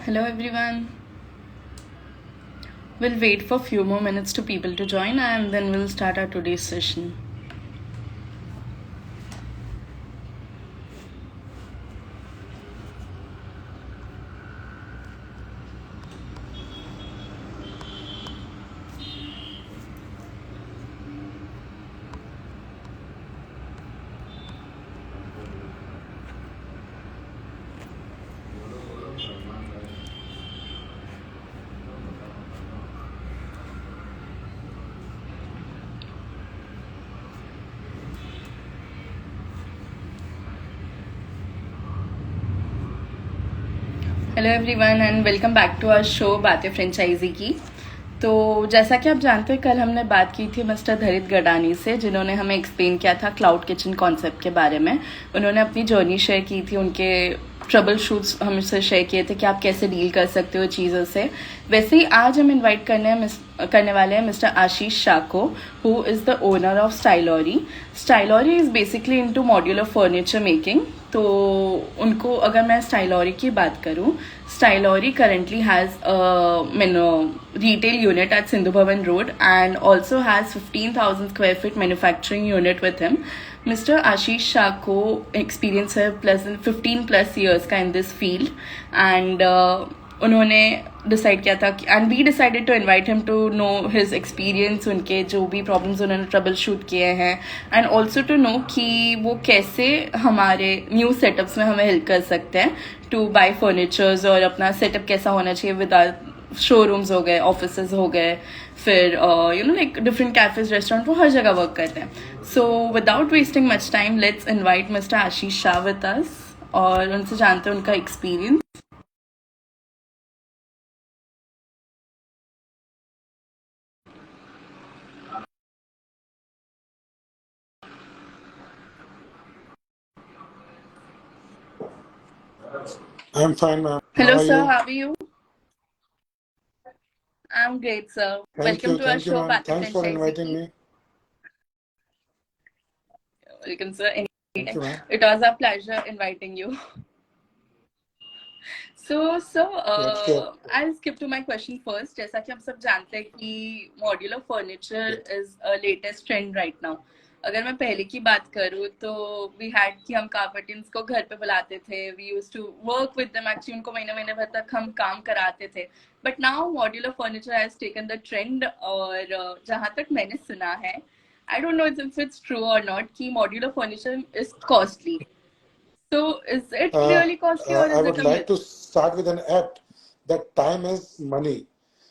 Hello everyone. We'll wait for a few more minutes to people to join and then we'll start our today's session. Hello everyone and welcome back to our show बातें franchisee की। तो जैसा कि आप जानते हैं, कल हमने बात की थी मिस्टर धरित गडानी से, जिन्होंने हमें एक्सप्लेन किया था क्लाउड किचन कॉन्सेप्ट के बारे में। उन्होंने अपनी जर्नी शेयर की थी, उनके ट्रबल शूट्स हमसे शेयर किए थे कि आप कैसे डील कर सकते हो चीज़ों से। वैसे ही आज हम इनवाइट करने वाले हैं मिस्टर आशीष शाह को, who is the owner of Stylory. Stylory is basically into modular furniture making. तो उनको अगर मैं स्टाइलॉरी की बात करूं, Stylory currently has a retail unit at Sindhu Bhavan Road and also has 15,000 square feet manufacturing unit with him. Mr. Ashish Shah को experience है plus 15 plus years का in this field and उन्होंने decide किया था and we decided to invite him to know his experience, उनके जो भी problems उन्होंने ट्रबल शूट किए हैं एंड ऑल्सो टू नो कि वो कैसे हमारे न्यू सेटअप्स में हमें हेल्प कर सकते हैं टू बाय फर्नीचर्स और अपना सेटअप कैसा होना चाहिए विद आर शोरूम्स हो गए, ऑफिसेज हो गए, फिर लाइक डिफरेंट कैफेज, रेस्टोरेंट, वो हर जगह वर्क करते हैं। So without wasting much time let's invite mister Ashish Shah with us और उनसे जानते हैं उनका experience. I'm fine, ma'am. Hello, sir. How are you? I'm great, sir. Thank Welcome you. to our Thank you, show, ma'am. Bate Thanks for inviting Franchisee. me. Welcome, sir. Thank Anytime. you, ma'am. It was a pleasure inviting you. Yes, sure. I'll skip to my question first. जैसा कि हम सब जानते हैं कि modular furniture is a latest trend right now. अगर मैं पहले की बात करूँ तो we had कि हम कार्पेटियंस को घर पे बुलाते थे, we used to work with them, actually उनको महीने महीने भर तक हम काम कराते थे. But now modular furniture has taken the trend और जहाँ तक मैंने सुना है, I don't know if it's true or not कि modular furniture is costly. So is it really costly or I is would it a like myth? to start with an act that time is money.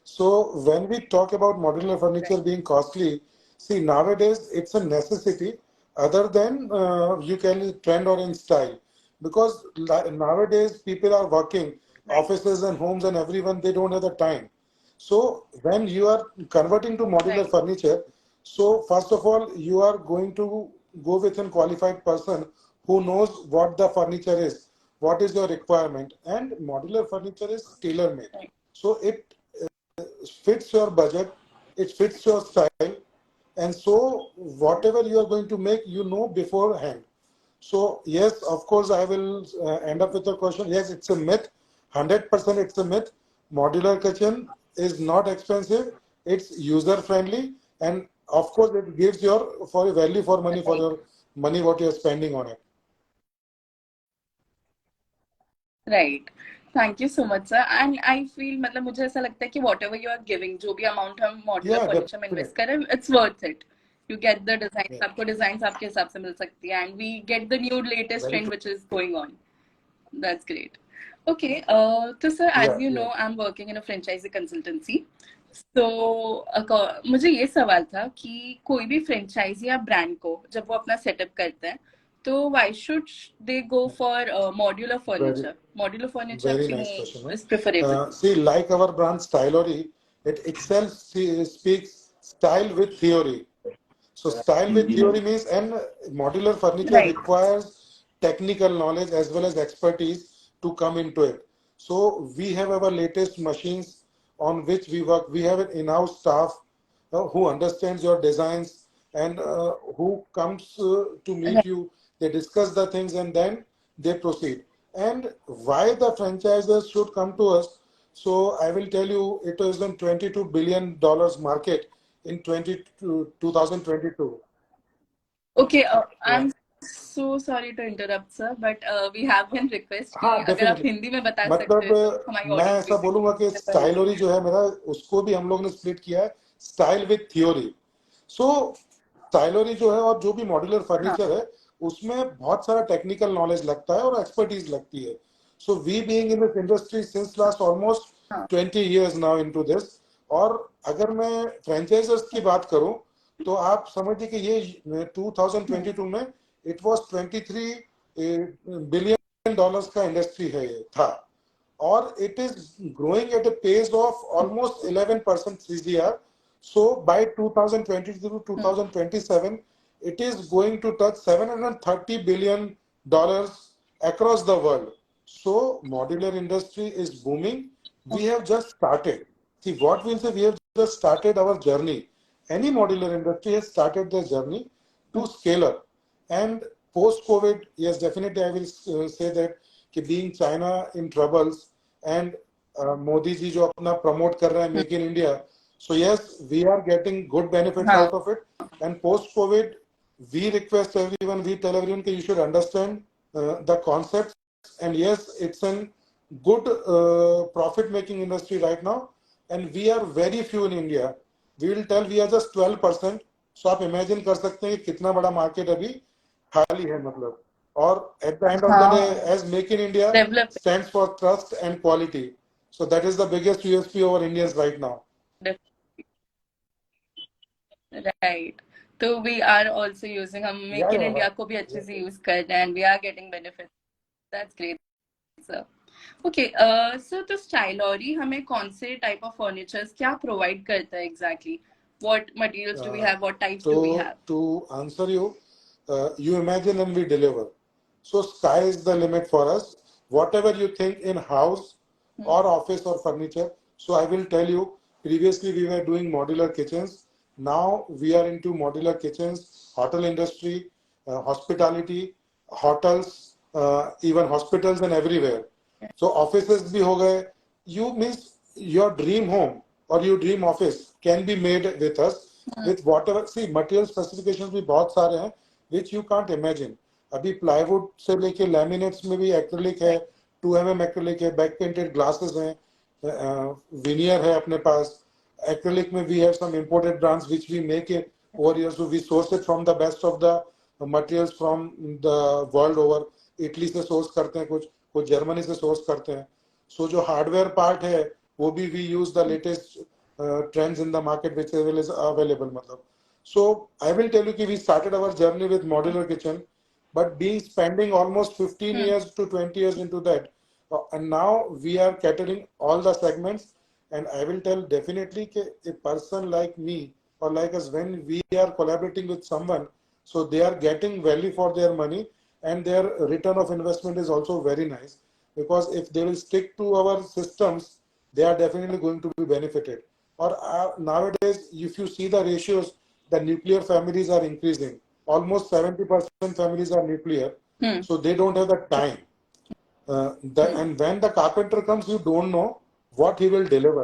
So when we talk about modular furniture Right. being costly, see nowadays it's a necessity other than you can trend or in style, because nowadays people are working, Right. offices and homes and everyone, they don't have the time. So when you are converting to modular Right. furniture, so first of all, you are going to go with a qualified person who knows what the furniture is, what is your requirement, and modular furniture is tailor made. Right. So it fits your budget, it fits your style, and so whatever you are going to make, you know beforehand. So yes, of course, I will end up with a question. Yes, it's a myth. 100% it's a myth. Modular kitchen is not expensive. It's user friendly, and of course, it gives your for value for money for Right. your money what you are spending on it. Right. Thank you so much, sir. And I feel मतलब मुझे ऐसा लगता है कि whatever you are giving, जो भी amount हम modular Yeah, furniture में invest definitely. करें, it's worth it. You get the designs, Yeah, आपको designs आपके हिसाब से मिल सकती है, and we get the new latest very trend true. which is going on. That's great. Okay. So sir, as Yeah, you yeah. know, I'm working in a franchisee consultancy. So मुझे ये सवाल था कि कोई भी फ्रेंचाइजी या brand को जब वो अपना सेटअप करते हैं तो why should they go for modular Very, furniture? Modular furniture very nice question, क्यों ma'am. is preferable? See, like our brand Stylery, it itself speaks style with theory. So style with theory means, and modular furniture Right. requires technical knowledge as well as expertise to come into it. So we have our latest machines on which we work. We have an in-house staff who understands your designs and who comes to meet Right. you. They discuss the things and then they proceed. And why the franchisers should come to us? So I will tell you, it is a $22 billion market in 2022. Okay, Yeah. I'm so sorry to interrupt, sir, but we have one request कि हाँ, अगर आप definitely. Hindi में बता सकते हैं तो मतलब हमारी मैं ऑडियंस भी ऐसा बोलूंगा कि स्टाइलरी जो है मेरा, उसको भी हम लोग ने स्प्लिट किया है, स्टाइल विथ थ्योरी। सो स्टाइलरी जो है और जो भी मॉड्यूलर हाँ फर्नीचर है, उसमें बहुत सारा टेक्निकल नॉलेज लगता है और एक्सपर्टीज लगती है। So we being in this industry since last almost हाँ 20 years नाउ इनटू दिस। और अगर मैं फ्रेंचाइजर्स की बात करूं, तो आप समझिए कि ये हम्म, 2022 में इट वाज 23 बिलियन डॉलर्स का इंडस्ट्री है, ये था। और it is growing at a pace of almost 11% CGR. So by 2022 to hmm, 2027, it is going to touch $730 billion across the world. So modular industry is booming. We have just started. See, what we'll say, we have just started our journey. Any modular industry has started their journey to scale up. And post COVID, yes, definitely I will say that कि being China in troubles and Modi ji जो अपना promote कर रहा है हम्म, Make in India, so yes, we are getting good benefits हाँ out of it. And post COVID, we request everyone, we tell everyone that you should understand the concepts. And yes, it's a good profit making industry right now, and we are very few in India. We will tell we are just 12%. So आप imagine कर सकते हैं कि कितना बड़ा market अभी खाली है, मतलब। और at the end of the day, हाँ as Make in India develop stands for trust and quality, so that is the biggest USP over Indians right now. Right तो वी आर ऑल्सो यूजिंग हम Yeah, make in yeah, India को भी अच्छे yes, से yes. Use कर रहे हैं and we are getting benefit that's great sir okay sir तो स्टाइलरी हमें कौन से टाइप ऑफ फर्नीचर्स क्या प्रोवाइड करता है exactly what materials do we Uh, have what types do we have to answer you, you imagine and we deliver. So sky is the limit for us. Whatever you think in house or office or furniture. So I will tell you. Previously we were doing modular kitchens. Now we are into modular kitchens, hotel industry, hospitality, hotels, even hospitals and everywhere. So offices भी हो गए. You means your dream home or your dream office can be made with us with whatever. See, material specifications भी बहुत सारे हैं which you can't imagine. अभी plywood से लेके लैमिनेट्स में भी एक्रिलिक है, 2 mm एक्रिलिक है, बैक पेंटेड ग्लासेस हैं, विनियर है अपने पास। acrylic में we have some imported brands which we make it over here, so we source it from the best of the materials from the world over. Italy से source करते हैं, कुछ कुछ Germany से सोर्स करते हैं। सो जो हार्डवेयर पार्ट है वो भी we use the latest trends in the market which is available, मतलब। So I will tell you कि we started our journey with modular kitchen, but being spending almost 15 years to 20 years into that, and now we are catering all the segments. And I will tell definitely that a person like me or like us, when we are collaborating with someone, so they are getting value for their money, and their return of investment is also very nice, because if they will stick to our systems, they are definitely going to be benefited. Or nowadays, if you see the ratios, the nuclear families are increasing. Almost 70% families are nuclear, so they don't have the time. And when the carpenter comes, you don't know what he will deliver.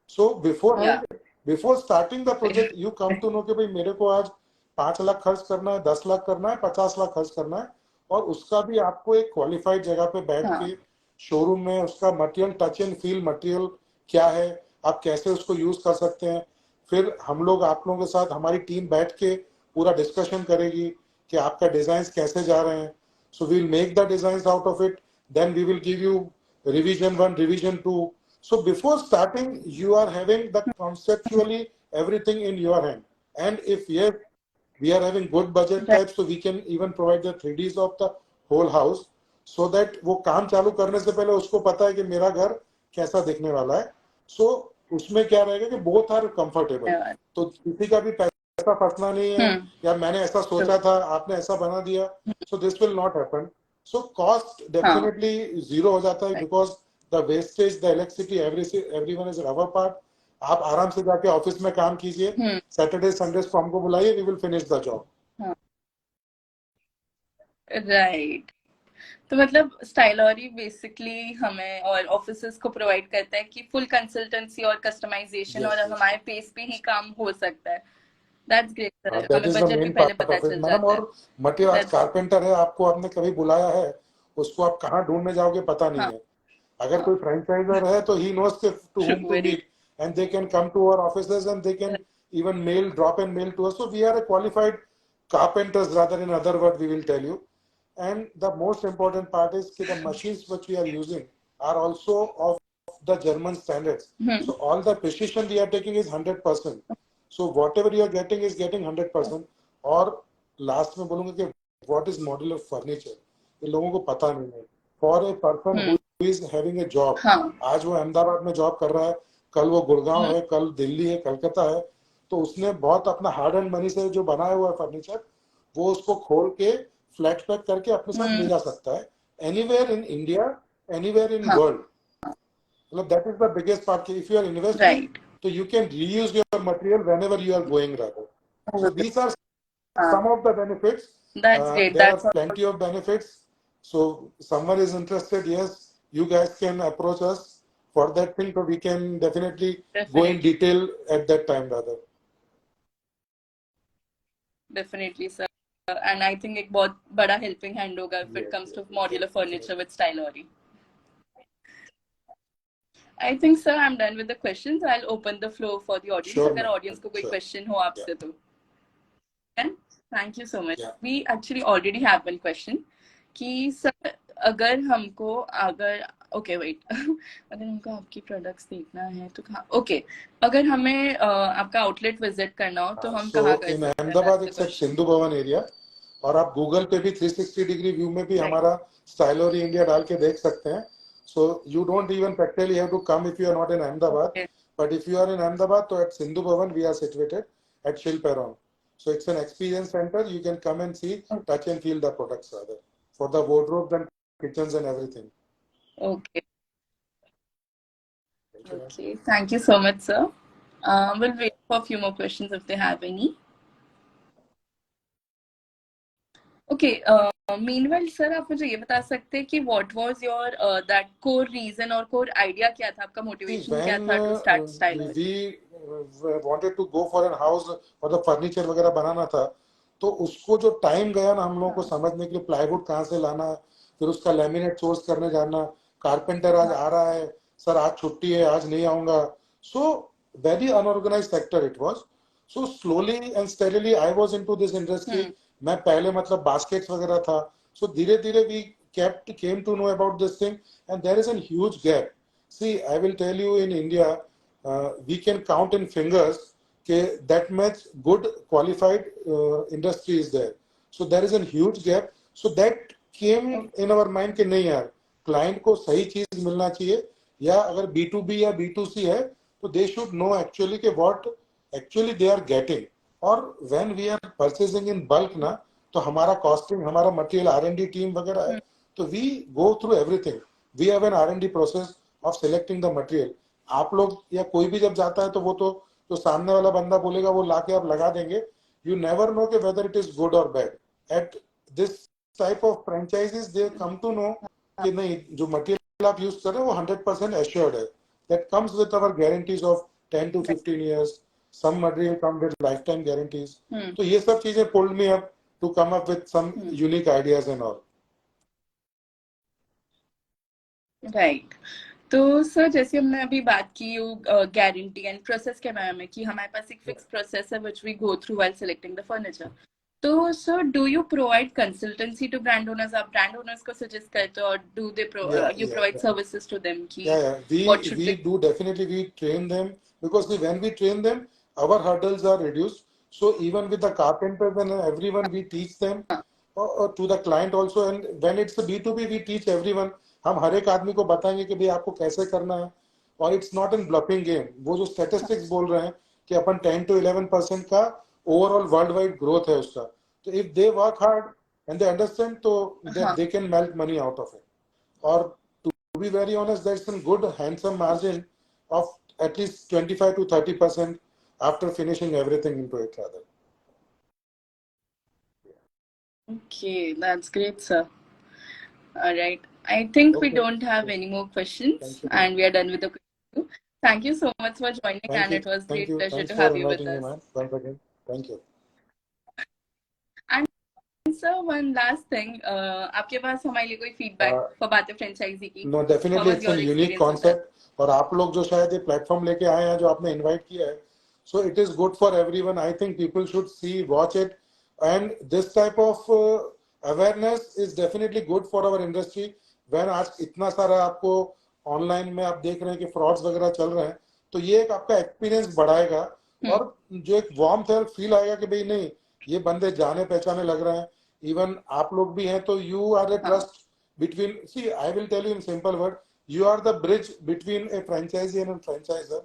So या beforehand, before starting the project, you come to know कि भाई मेरे को आज 5 लाख खर्च करना है, 10 लाख करना है, 50 लाख खर्च करना है। और उसका भी आपको एक क्वालिफाइड जगह पे बैठ हाँ के शोरूम में उसका material touch and feel, material क्या है, आप कैसे उसको यूज कर सकते हैं। फिर हम लोग आप लोगों के साथ, हमारी टीम बैठ के पूरा डिस्कशन करेगी कि आपका डिजाइन कैसे जा रहे हैं। So we'll make the designs out of it. Then we will give you revision 1, revision 2. So before starting, you are having the conceptually everything in your hand. And if yes, we are having good budget type, so we can even provide the 3Ds of the whole house, so that वो काम चालू करने से पहले उसको पता है कि मेरा घर कैसा दिखने वाला है। So उसमें क्या रहेगा कि both are comfortable. धन्यवाद तो किसी का भी पैसा फंसना नहीं है, या मैंने ऐसा सोचा था आपने ऐसा बना दिया, so this will not happen. So cost हाँ definitely zero हो जाता है, because the wastage, the electricity, everyone is rubber part. आप आराम से जाके ऑफिस में काम कीजिए, सैटरडे संडे को हमको बुलाइए, we will finish the job. Right तो मतलब स्टाइलरी बेसिकली हमें और ऑफिसेस को प्रोवाइड करता है कि फुल कंसल्टेंसी और कस्टमाइजेशन, और Yes, yes. हमारे पेस पे ही काम हो सकता है. दैट्स ग्रेट सर, दैट हमें इज द बजट भी मेन पहले पार्ट पता ऑफ इट चल मैडम. जाता है. और मटेरियल आज दैट्स कारपेंटर है, आपको आपने कभी बुलाया है, उसको आप कहाँ ढूंढने जाओगे पता नहीं हाँ है. अगर कोई फ्रेंचाइजर है तो he knows to through, whom to very meet, and they can come to our offices and they can even drop and mail to us. So we are a qualified carpenters, rather, in other words, we will tell you. And the most important part is that the machines which we are using are also of the German standards. So all the precision we are taking is 100%. So whatever you are getting is getting 100%. और last में बोलूंगा कि what is modular furniture, ये लोगों को पता नहीं है. For a person who is having a job, हाँ. आज वो अहमदाबाद में जॉब कर रहा है, कल वो गुड़गांव है, कल दिल्ली है, कलकत्ता है, तो उसने बहुत अपना हार्ड एंड मनी से जो बनाया हुआ फर्नीचर, वो उसको खोल के फ्लैट पैक करके अपने साथ ले जा सकता है anywhere in India, anywhere in हाँ. वर्ल्ड. मतलब that is the biggest part. If you are investing, right. तो you can reuse your material whenever you are going rather. So these are हाँ. some of the benefits. That's great. There are that's plenty of benefits. So someone is interested, yes, you guys can approach us for that thing, so we can definitely go in definitely. detail at that time rather. Definitely sir. And I think एक बहुत बड़ा helping hand होगा if it Yes, comes yes, to modular furniture definitely. With Stylory. I think sir I am done with the questions. I will open the floor for the audience, Sure, अगर ma'am. Audience को कोई Sure. Question हो Yeah. आपसे तो. Thank you so much. Yeah. We actually already have one question कि sir अगर हमको अगर ओके वेट अगर हमको आपकी प्रोडक्ट्स देखना है तो कहाँ. ओके, अगर हमें आपका आउटलेट विजिट करना हो तो हम So कहाँ कर in सकते हैं. Ahmedabad that's the it's at question. Sindhu Bhavan area. और आप गूगल पे भी 360 डिग्री व्यू में भी राइट. हमारा स्टाइलरी इंडिया डाल के देख सकते हैं. So you don't even practically have to come if you are not in Ahmedabad. Okay. But if you are in Ahmedabad, so at Sindhu Bhavan we are situated at Shilperon. So it's an experience center. You can come and see, touch and feel the products rather, for the wardrobes and kitchens and everything. Okay. Thank you, ma'am. Okay, thank you so much, sir. We'll wait for a few more questions if they have any. Okay, meanwhile, sir, आप मुझे ये बता सकते हैं कि what was your that core reason और core idea क्या था, आपका See, motivation क्या when था to start Styler? we wanted to go for a house और the furniture वगैरह बनाना था, तो उसको जो टाइम गया ना हम लोगों को समझने के लिए, प्लाईवुड कहाँ से लाना, फिर उसका लैमिनेट सोर्स करने जाना, कारपेंटर आज आ रहा है, सर आज छुट्टी है, आज नहीं आऊंगा. So very unorganised sector it was. So slowly and steadily I was into this industry. मैं पहले मतलब बास्केट्स वगैरह था. सो धीरे धीरे we kept came to know about this thing, and there is a huge gap. See, I will tell you, in India, we can count in fingers that much good qualified industry is there. So there is a huge gap. So that came in our mind कि नहीं यार, client को सही चीज मिलना चाहिए, या अगर B2B या B2C है तो they should know actually कि what actually they are getting. और when we are purchasing in bulk ना, तो हमारा costing, हमारा material R&D team वगैरह है, तो we go through everything. We have an R&D process of selecting the material. आप लोग या कोई भी जब जाता है तो वो तो सामने वाला बंदा बोलेगा वो लाके आप लगा देंगे. You never know कि whether it is good or bad. At this type of franchises they come to know कि नहीं, जो material आप use कर रहे हो वो 100% assured है. That comes with our guarantees of 10 to 15 years. Some material come with lifetime guarantees. तो ये सब चीजें pulled me up to come up with some unique ideas and all. Right. तो सर जैसे हमने अभी बात की गारंटी एंड प्रोसेस के बारे में कि हमारे पास एक फिक्स प्रोसेस है which we go through while selecting the furniture. तो sir do you provide consultancy to brand owners? आप ब्रांड ओनर्स को सजेस्ट करते हो और do they you provide services to them कि what should We do definitely, we train them, because when we train them, our hurdles are reduced. So even with the carpenters and everyone, we teach them, to the client also. And when it's a B2B, we teach everyone. हम हर एक आदमी को बताएंगे कि भाई आपको कैसे करना है. और it's not in bluffing game. वो जो स्टेटिस्टिक्स बोल रहे हैं कि अपन 10 to 11% का ओवरऑल वर्ल्ड वाइड ग्रोथ है उसका, तो if they work hard and they understand, तो they can melt money out of it. और to be very honest, there's some good handsome margin of at least 25 to 30% after finishing everything into it rather. Okay, that's great, sir. All right. I think we Okay. don't have any more questions Thank you. and we are done with the question. Thank you so much for joining Thank and you. it was Thank great you. pleasure Thanks to for have you with inviting me, us. man. Once again. Thank you. And sir, one last thing, आपके पास हमारे लिए कोई feedback for बातें franchisee की? No How definitely was it's an your unique experience with that? Concept और आप लोग जो शायद ये प्लेटफॉर्म लेके आए हैं जो आपने इनवाइट किया है so it is good for everyone I think people should see watch it and this type of awareness is definitely good for our industry when आज इतना सारा आपको ऑनलाइन में आप देख रहे हैं कि फ्रॉड्स वगैरह चल रहे हैं तो ये एक आपका एक्सपीरियंस बढ़ाएगा और जो एक वार्म फील आएगा कि भाई नहीं ये बंदे जाने पहचाने लग रहे हैं इवन आप लोग भी हैं तो यू आर ए हाँ. Trust between see I will tell you in simple word you are the bridge between a franchisee and a franchisor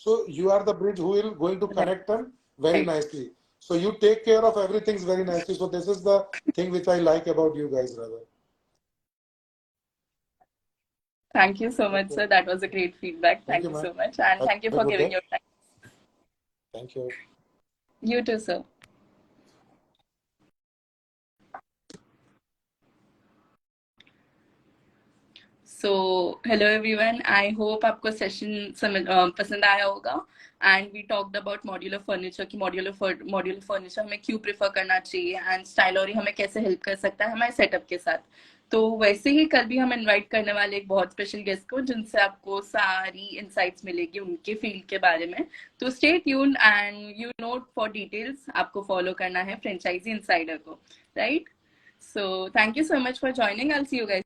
so you are the bridge who will going to connect them very Right. nicely so you take care of everything very nicely so this is the thing which I like about you guys rather. Thank you so much, sir. That was a great feedback. Thank Thank you you man, so much. And have thank you a for good giving day. your time. Thank you. You too, sir. So, hello everyone. I hope आपको session पसंद आया होगा. And we talked about modular furniture कि modular furniture हमें क्यों prefer करना चाहिए and स्टाइलरी हमें कैसे हेल्प कर सकता है हमारे सेटअप के साथ. तो वैसे ही कल भी हम इनवाइट करने वाले एक बहुत स्पेशल गेस्ट को जिनसे आपको सारी इनसाइट्स मिलेगी उनके फील्ड के बारे में. तो stay tuned and you note for details आपको फॉलो करना है फ्रेंचाइजी इनसाइडर को, right? So thank you so much for joining. I'll see you guys